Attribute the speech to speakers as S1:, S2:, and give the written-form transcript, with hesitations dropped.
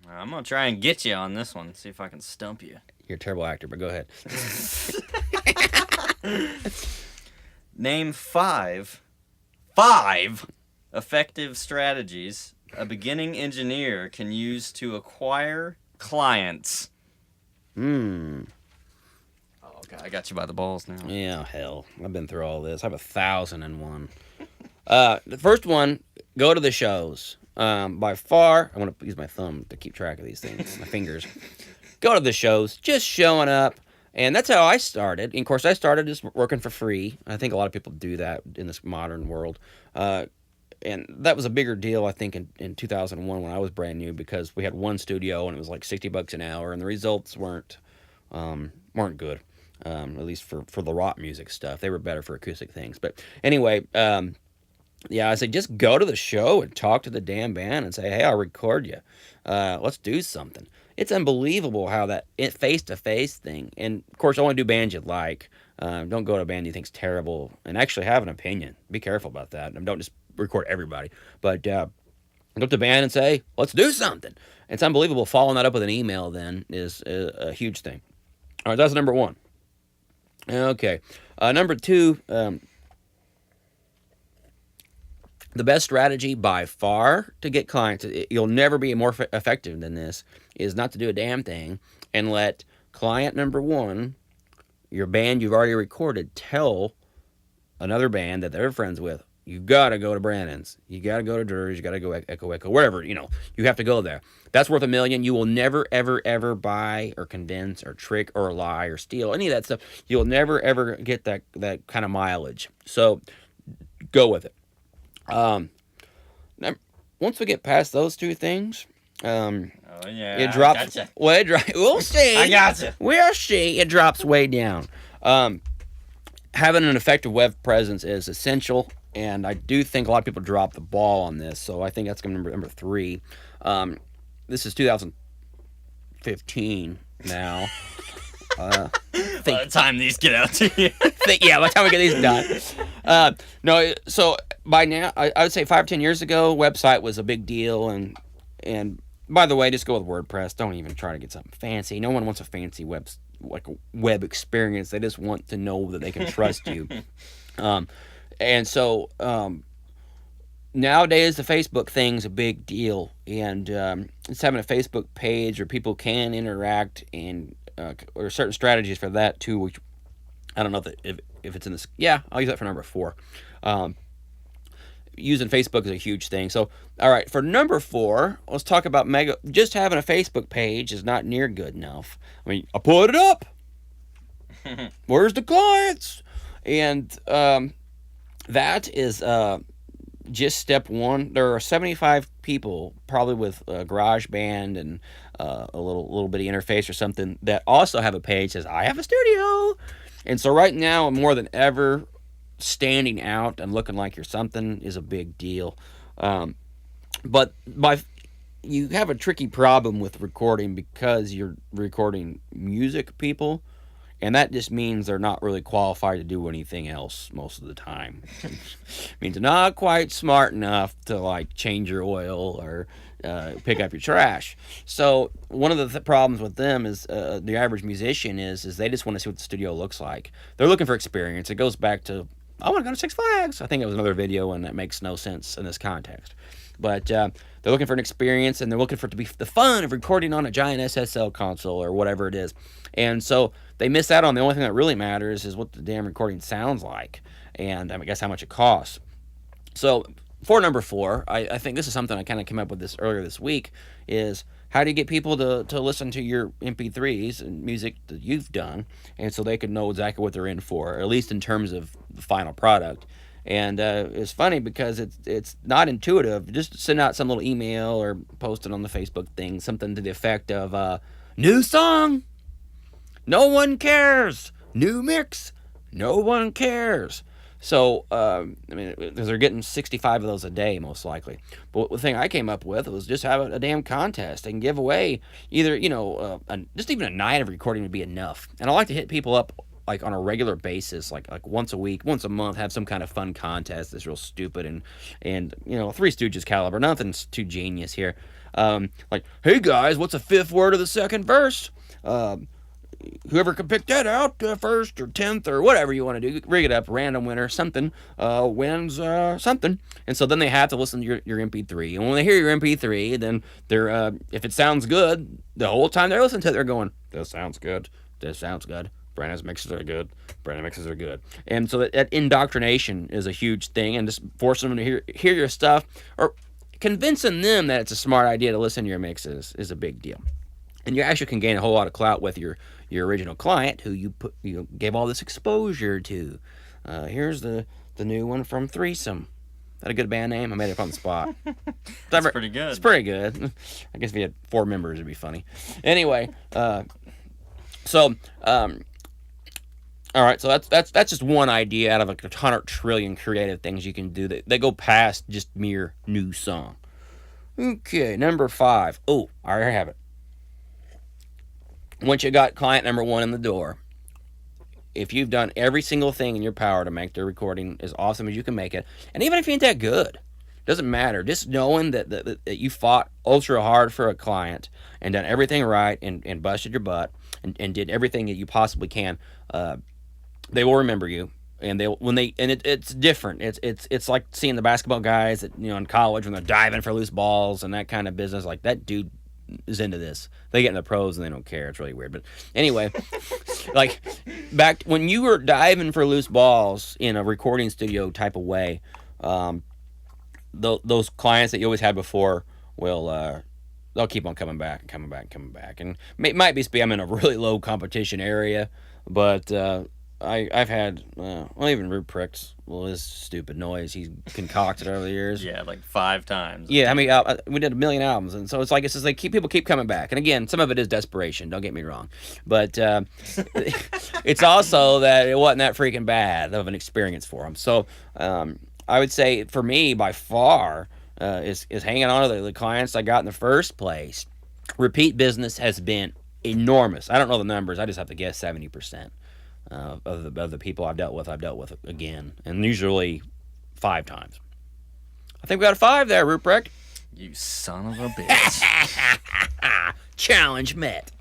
S1: I'm gonna try and get you on this one. See if I can stump you.
S2: You're a terrible actor, but go ahead.
S1: Name five effective strategies a beginning engineer can use to acquire clients.
S2: Hmm.
S1: Oh, okay, I got you by the balls now.
S2: Yeah, hell. I've been through all this. I have 1,001. The first one, go to the shows. By far, I want to use my thumb to keep track of these things, my fingers. Go to the shows, just showing up. And that's how I started. And of course, I started just working for free. I think a lot of people do that in this modern world. And that was a bigger deal, I think, in 2001 when I was brand new, because we had one studio and it was like $60 an hour, and the results weren't good. At least for the rock music stuff. They were better for acoustic things. But anyway, yeah, I say just go to the show and talk to the damn band and say, hey, I'll record you. Let's do something. It's unbelievable how that face-to-face thing, and of course, only do bands you like. Don't go to a band you think's terrible, and actually have an opinion. Be careful about that. And don't just record everybody. But go up to the band and say, let's do something. It's unbelievable. Following that up with an email then is a huge thing. All right, that's number one. Okay. Number two, the best strategy by far to get clients, you'll never be more effective than this, is not to do a damn thing and let client number one, your band you've already recorded, tell another band that they're friends with, you got to go to Brandon's, you got to go to Drew's, you got to go Echo, wherever, you have to go there. That's worth $1 million. You will never, ever, ever buy or convince or trick or lie or steal, any of that stuff. You'll never, ever get that kind of mileage. So go with it. Once we get past those two things,
S1: Oh yeah,
S2: it drops.
S1: I gotcha.
S2: Well, we'll see.
S1: I gotcha.
S2: We'll see. It drops way down. Having an effective web presence is essential, and I do think a lot of people drop the ball on this. So I think that's going to be number 3. This is 2015 now.
S1: By the time these get out to you.
S2: Yeah, by the time we get these done. No, so by now, I would say 5 or 10 years ago, website was a big deal, and by the way, just go with WordPress. Don't even try to get something fancy. No one wants a fancy web experience. They just want to know that they can trust you. And so nowadays the Facebook thing's a big deal, and it's having a Facebook page where people can interact, and or certain strategies for that too. Which I don't know if it's in this. Yeah, I'll use that for number 4. Using Facebook is a huge thing. So, all right, for number 4, let's talk about just having a Facebook page is not near good enough. I mean, I put it up. Where's the clients? And that is just step 1. There are 75 people, probably with a GarageBand and a little bitty interface or something, that also have a page that says, I have a studio. And so right now, more than ever, standing out and looking like you're something is a big deal. But you have a tricky problem with recording because you're recording music people, and that just means they're not really qualified to do anything else most of the time. It means they're not quite smart enough to like change your oil or pick up your trash. So one of the problems with them is the average musician is they just want to see what the studio looks like. They're looking for experience. It goes back to, I want to go to Six Flags. I think it was another video, and that makes no sense in this context. But they're looking for an experience, and they're looking for it to be the fun of recording on a giant SSL console or whatever it is. And so they miss out on the only thing that really matters is what the damn recording sounds like, and I guess how much it costs. So for number 4, I think this is something I kind of came up with this earlier this week, is how do you get people to listen to your MP3s and music that you've done, and so they can know exactly what they're in for, or at least in terms of the final product. And it's funny because it's not intuitive. Just send out some little email or post it on the Facebook thing, something to the effect of, new song, no one cares. New mix, no one cares. So, I mean, they're getting 65 of those a day, most likely. But the thing I came up with was just have a damn contest and give away either, just even a night of recording would be enough. And I like to hit people up like on a regular basis, like once a week, once a month, have some kind of fun contest that's real stupid and Three Stooges caliber. Nothing's too genius here. Like, hey guys, what's the fifth word of the second verse? Whoever can pick that out first or 10th or whatever you want to do, rig it up, random winner, something, wins something. And so then they have to listen to your MP3. And when they hear your MP3, then they're, if it sounds good, the whole time they're listening to it, they're going, this sounds good, this sounds good. Brandon's mixes are good. Brandon mixes are good. And so that indoctrination is a huge thing, and just forcing them to hear your stuff, or convincing them that it's a smart idea to listen to your mixes is a big deal. And you actually can gain a whole lot of clout with your original client who you gave all this exposure to. Here's the new one from Threesome. Is that a good band name? I made it up on the spot.
S1: That's pretty good.
S2: It's pretty good. I guess if you had 4 members, it'd be funny. Anyway, all right, so that's just one idea out of like 100 trillion creative things you can do that go past just mere new song. Okay, number 5. Oh, I already have it. Once you got client number 1 in the door, if you've done every single thing in your power to make their recording as awesome as you can make it, and even if you ain't that good, doesn't matter. Just knowing that you fought ultra hard for a client and done everything right and busted your butt and did everything that you possibly can, they will remember you. And it's different. It's like seeing the basketball guys that, in college when they're diving for loose balls and that kind of business. Like, that dude is into this. They get in the pros and they don't care. It's really weird. But anyway, like back when you were diving for loose balls in a recording studio type of way, those clients that you always had before will they'll keep on coming back and coming back and coming back. And it might be I'm in a really low competition area, but I've had even Rube Pricks, his stupid noise he concocted over the years.
S1: Yeah, like 5 times.
S2: Yeah, I mean, we did 1 million albums, and so it's just like people keep coming back. And again, some of it is desperation. Don't get me wrong, but it's also that it wasn't that freaking bad of an experience for them. So I would say for me, by far, is hanging on to the clients I got in the first place. Repeat business has been enormous. I don't know the numbers. I just have to guess 70%. Of the people I've dealt with again, and usually 5 times. I think we got a 5 there, Ruprecht.
S1: You son of a bitch.
S2: Challenge met.